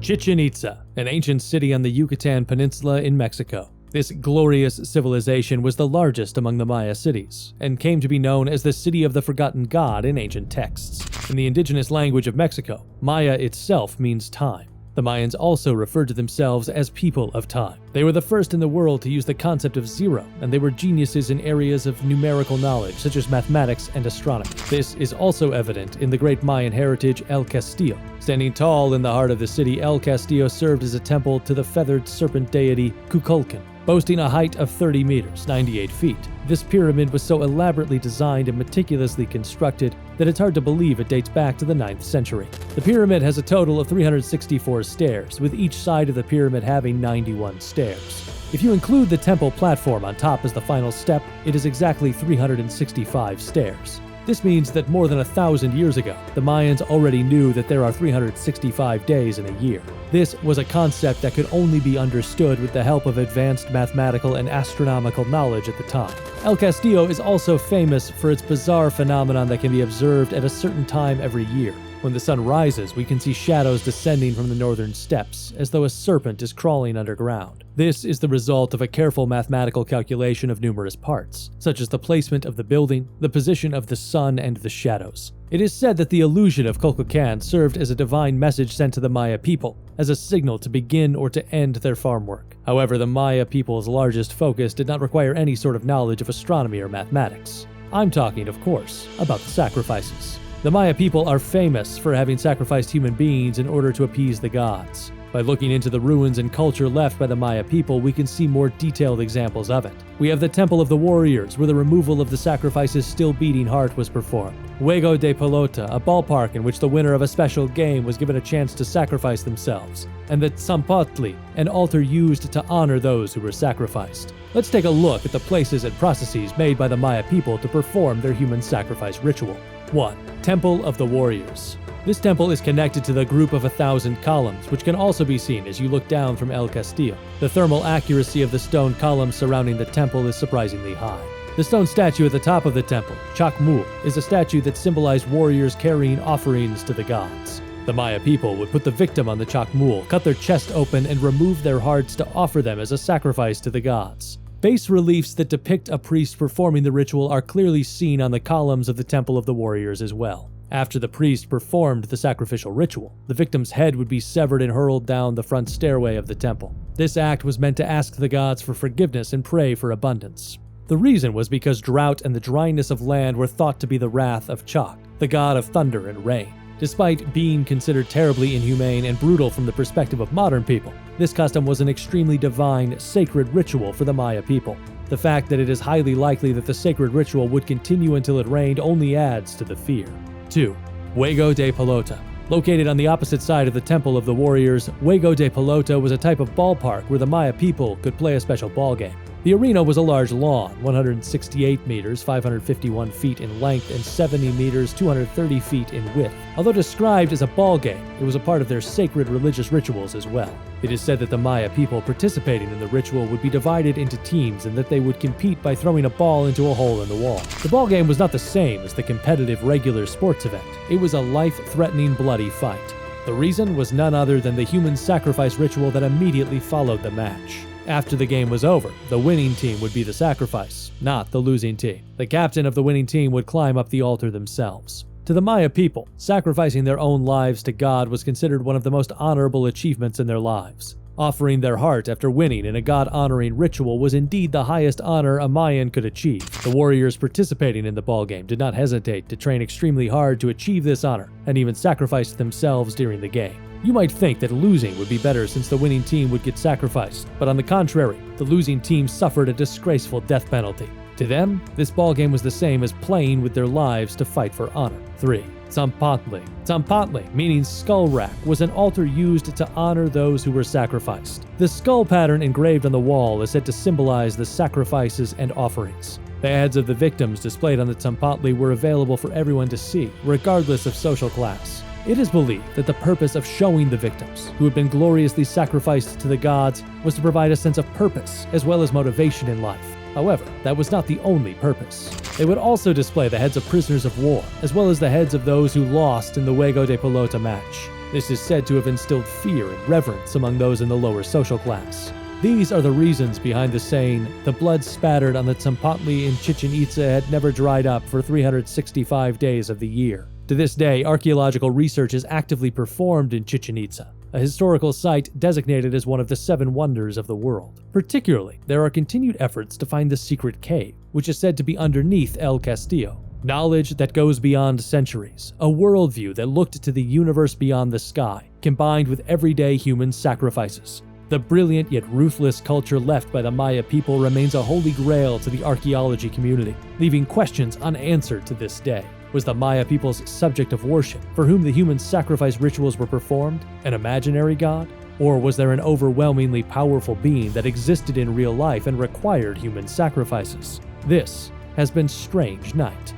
Chichen Itza, an ancient city on the Yucatan Peninsula in Mexico. This glorious civilization was the largest among the Maya cities, and came to be known as the City of the Forgotten God in ancient texts. In the indigenous language of Mexico, Maya itself means time. The Mayans also referred to themselves as people of time. They were the first in the world to use the concept of zero, and they were geniuses in areas of numerical knowledge such as mathematics and astronomy. This is also evident in the great Mayan heritage El Castillo. Standing tall in the heart of the city, El Castillo served as a temple to the feathered serpent deity Kukulkan, boasting a height of 30 meters, 98 feet. This pyramid was so elaborately designed and meticulously constructed that it's hard to believe it dates back to the 9th century. The pyramid has a total of 364 stairs, with each side of the pyramid having 91 stairs. If you include the temple platform on top as the final step, it is exactly 365 stairs. This means that more than 1,000 years ago, the Mayans already knew that there are 365 days in a year. This was a concept that could only be understood with the help of advanced mathematical and astronomical knowledge at the time. El Castillo is also famous for its bizarre phenomenon that can be observed at a certain time every year. When the sun rises, we can see shadows descending from the northern steps, as though a serpent is crawling underground. This is the result of a careful mathematical calculation of numerous parts, such as the placement of the building, the position of the sun, and the shadows. It is said that the illusion of Kukulkan served as a divine message sent to the Maya people, as a signal to begin or to end their farm work. However, the Maya people's largest focus did not require any sort of knowledge of astronomy or mathematics. I'm talking, of course, about the sacrifices. The Maya people are famous for having sacrificed human beings in order to appease the gods. By looking into the ruins and culture left by the Maya people, we can see more detailed examples of it. We have the Temple of the Warriors, where the removal of the sacrifice's still-beating heart was performed. Juego de Pelota, a ballpark in which the winner of a special game was given a chance to sacrifice themselves. And the Tzampotli, an altar used to honor those who were sacrificed. Let's take a look at the places and processes made by the Maya people to perform their human sacrifice ritual. 1. Temple of the Warriors. This temple is connected to the group of 1,000 columns, which can also be seen as you look down from El Castillo. The thermal accuracy of the stone columns surrounding the temple is surprisingly high. The stone statue at the top of the temple, Chacmul, is a statue that symbolized warriors carrying offerings to the gods. The Maya people would put the victim on the Chacmul, cut their chest open, and remove their hearts to offer them as a sacrifice to the gods. Bas reliefs that depict a priest performing the ritual are clearly seen on the columns of the Temple of the Warriors as well. After the priest performed the sacrificial ritual, the victim's head would be severed and hurled down the front stairway of the temple. This act was meant to ask the gods for forgiveness and pray for abundance. The reason was because drought and the dryness of land were thought to be the wrath of Chak, the god of thunder and rain. Despite being considered terribly inhumane and brutal from the perspective of modern people, this custom was an extremely divine, sacred ritual for the Maya people. The fact that it is highly likely that the sacred ritual would continue until it rained only adds to the fear. 2. Juego de Pelota. Located on the opposite side of the Temple of the Warriors, Juego de Pelota was a type of ballpark where the Maya people could play a special ball game. The arena was a large lawn, 168 meters, 551 feet in length, and 70 meters, 230 feet in width. Although described as a ball game, it was a part of their sacred religious rituals as well. It is said that the Maya people participating in the ritual would be divided into teams and that they would compete by throwing a ball into a hole in the wall. The ball game was not the same as the competitive regular sports event. It was a life-threatening bloody fight. The reason was none other than the human sacrifice ritual that immediately followed the match. After the game was over, the winning team would be the sacrifice, not the losing team. The captain of the winning team would climb up the altar themselves. To the Maya people, sacrificing their own lives to God was considered one of the most honorable achievements in their lives. Offering their heart after winning in a God-honoring ritual was indeed the highest honor a Mayan could achieve. The warriors participating in the ballgame did not hesitate to train extremely hard to achieve this honor, and even sacrificed themselves during the game. You might think that losing would be better since the winning team would get sacrificed, but on the contrary, the losing team suffered a disgraceful death penalty. To them, this ballgame was the same as playing with their lives to fight for honor. 3. Tzampotli. Tzampotli, meaning skull rack, was an altar used to honor those who were sacrificed. The skull pattern engraved on the wall is said to symbolize the sacrifices and offerings. The heads of the victims displayed on the Tzampotli were available for everyone to see, regardless of social class. It is believed that the purpose of showing the victims, who had been gloriously sacrificed to the gods, was to provide a sense of purpose as well as motivation in life. However, that was not the only purpose. They would also display the heads of prisoners of war, as well as the heads of those who lost in the Juego de Pelota match. This is said to have instilled fear and reverence among those in the lower social class. These are the reasons behind the saying, "The blood spattered on the Tzompantli in Chichen Itza had never dried up for 365 days of the year." To this day, archaeological research is actively performed in Chichen Itza, a historical site designated as one of the 7 wonders of the world. Particularly, there are continued efforts to find the secret cave, which is said to be underneath El Castillo. Knowledge that goes beyond centuries, a worldview that looked to the universe beyond the sky, combined with everyday human sacrifices. The brilliant yet ruthless culture left by the Maya people remains a holy grail to the archaeology community, leaving questions unanswered to this day. Was the Maya people's subject of worship, for whom the human sacrifice rituals were performed, an imaginary god? Or was there an overwhelmingly powerful being that existed in real life and required human sacrifices? This has been Strange Night.